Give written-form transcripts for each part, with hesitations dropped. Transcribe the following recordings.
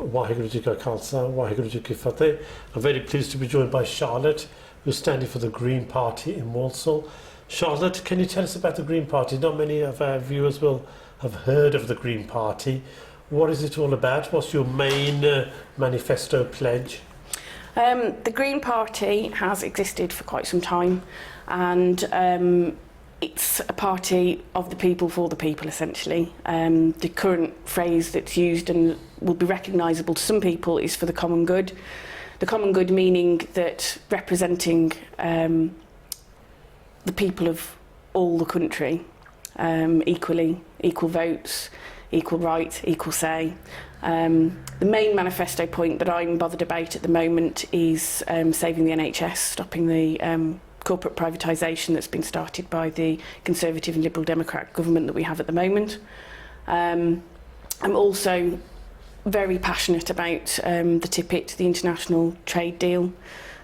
Waheguru Ji Ka Khalsa, Waheguru Ji Ki Fateh. I'm very pleased to be joined by Charlotte, who's standing for the Green Party in Walsall. Charlotte, can you tell us about the Green Party? Not many of our viewers will have heard of the Green Party. What is it all about? What's your main manifesto pledge? The Green Party has existed for quite some time, and it's a party of the people for the people, essentially. The current phrase that's used and will be recognisable to some people is for the common good. The common good meaning that representing the people of all the country equally, equal votes, equal rights, equal say. The main manifesto point that I'm bothered about at the moment is saving the NHS, stopping the corporate privatisation that's been started by the Conservative and Liberal Democrat government that we have at the moment. I'm also very passionate about the TIPIT, the international trade deal,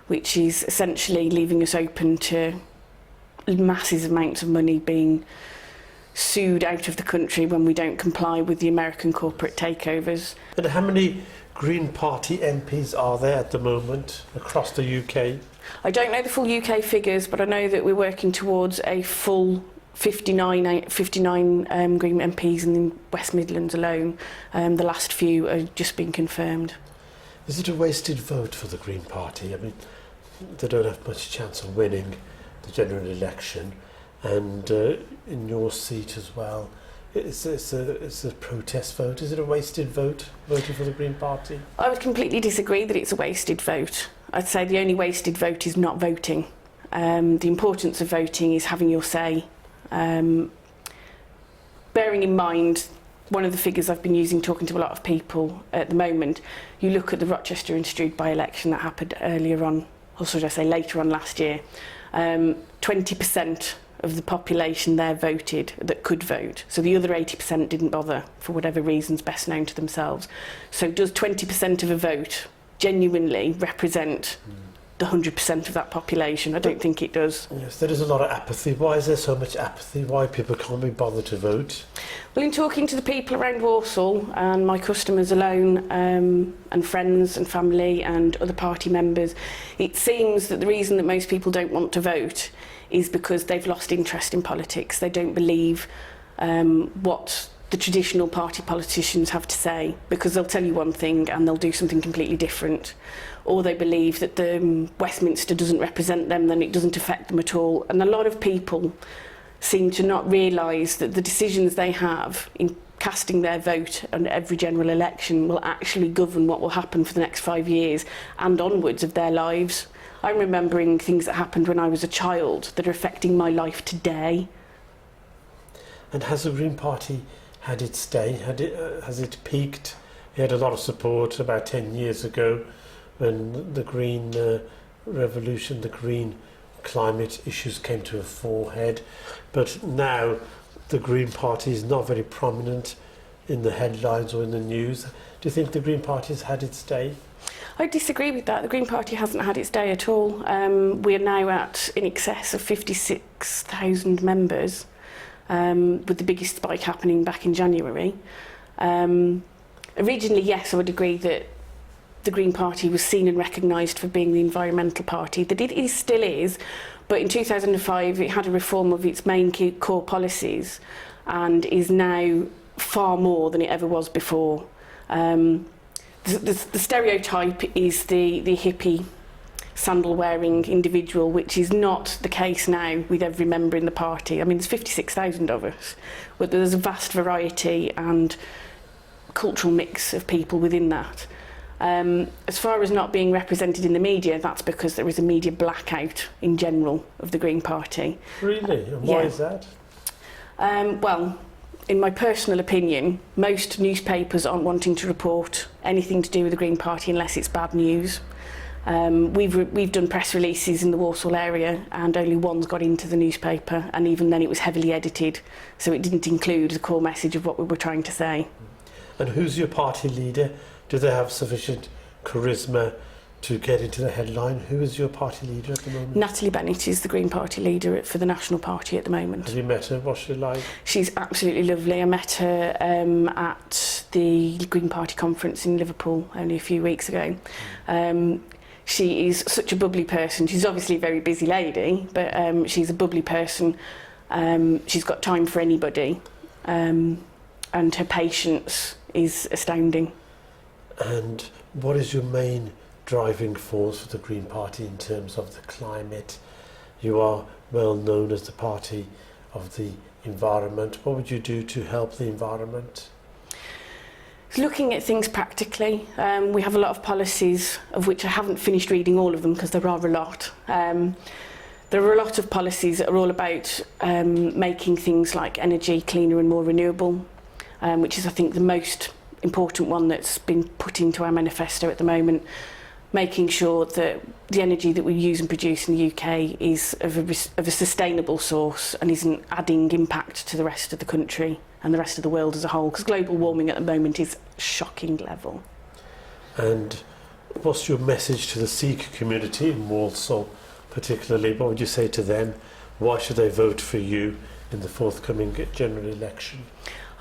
which is essentially leaving us open to massive amounts of money being sued out of the country when we don't comply with the American corporate takeovers. And how many Green Party MPs are there at the moment across the UK? I don't know the full UK figures, but I know that we're working towards a full 59 Green MPs in the West Midlands alone. The last few are just being confirmed. Is it a wasted vote for the Green Party? I mean, they don't have much chance of winning the general election, and in your seat as well, it's a protest vote. Is it a wasted vote, voting for the Green Party? I would completely disagree that it's a wasted vote. I'd say the only wasted vote is not voting. The importance of voting is having your say. Bearing in mind, one of the figures I've been using talking to a lot of people at the moment, you look at the Rochester and Stroud by-election that happened earlier on, or should I say later on last year, 20% of the population there voted that could vote. So the other 80% didn't bother for whatever reasons best known to themselves. So does 20% of a vote genuinely represent the 100% of that population? I don't think it does. Yes, there is a lot of apathy. Why is there so much apathy? Why people can't be bothered to vote? Well, in talking to the people around Walsall and my customers alone, and friends and family and other party members, it seems that the reason that most people don't want to vote is because they've lost interest in politics. They don't believe what the traditional party politicians have to say, because they'll tell you one thing and they'll do something completely different. Or they believe that the Westminster doesn't represent them, then it doesn't affect them at all. And a lot of people seem to not realise that the decisions they have in casting their vote on every general election will actually govern what will happen for the next 5 years and onwards of their lives. I'm remembering things that happened when I was a child that are affecting my life today. And has the Green Party had its day? Has it peaked? It had a lot of support about 10 years ago when the Green Revolution, the Green climate issues came to a forehead. But now the Green Party is not very prominent in the headlines or in the news. Do you think the Green Party has had its day? I disagree with that. The Green Party hasn't had its day at all. We are now at in excess of 56,000 members, with the biggest spike happening back in January. Originally, yes, I would agree that the Green Party was seen and recognised for being the environmental party. That it still is, but in 2005 it had a reform of its main key core policies and is now far more than it ever was before. The stereotype is the hippie sandal-wearing individual, which is not the case now with every member in the party. I mean, there's 56,000 of us, but there's a vast variety and cultural mix of people within that. As far as not being represented in the media, that's because there is a media blackout in general of the Green Party. Really? And why is that? Well, in my personal opinion, most newspapers aren't wanting to report anything to do with the Green Party unless it's bad news. We've done press releases in the Walsall area and only one's got into the newspaper, and even then it was heavily edited, so it didn't include the core message of what we were trying to say. And who's your party leader? Do they have sufficient charisma to get into the headline? Who is your party leader at the moment? Natalie Bennett is the Green Party leader for the National Party at the moment. Have you met her? What's she like? She's absolutely lovely. I met her at the Green Party conference in Liverpool only a few weeks ago. She is such a bubbly person. She's obviously a very busy lady, but she's a bubbly person. She's got time for anybody, and her patience is astounding. And what is your main driving force for the Green Party in terms of the climate? You are well known as the party of the environment. What would you do to help the environment? Looking at things practically, we have a lot of policies, of which I haven't finished reading all of them because there are a lot. There are a lot of policies that are all about making things like energy cleaner and more renewable, which is, I think, the most important one that's been put into our manifesto at the moment, making sure that the energy that we use and produce in the UK is of a sustainable source and isn't adding impact to the rest of the country and the rest of the world as a whole, because global warming at the moment is a shocking level. And what's your message to the Sikh community in Walsall particularly? What would you say to them? Why should they vote for you in the forthcoming general election?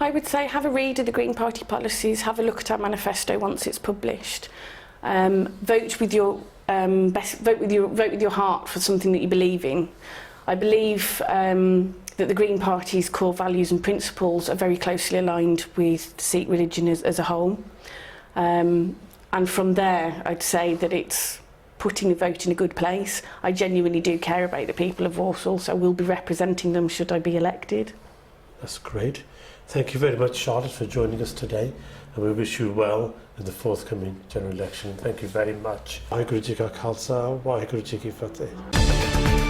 I would say have a read of the Green Party policies, have a look at our manifesto once it's published. Vote with your vote with your heart for something that you believe in. I believe that the Green Party's core values and principles are very closely aligned with Sikh religion as a whole. And from there, I'd say that it's putting the vote in a good place. I genuinely do care about the people of Walsall, so I will be representing them should I be elected. That's great. Thank you very much, Charlotte, for joining us today, and we wish you well in the forthcoming general election. Thank you very much. Waheguru Ji Ka Khalsa, Waheguru Ji Ki Fateh.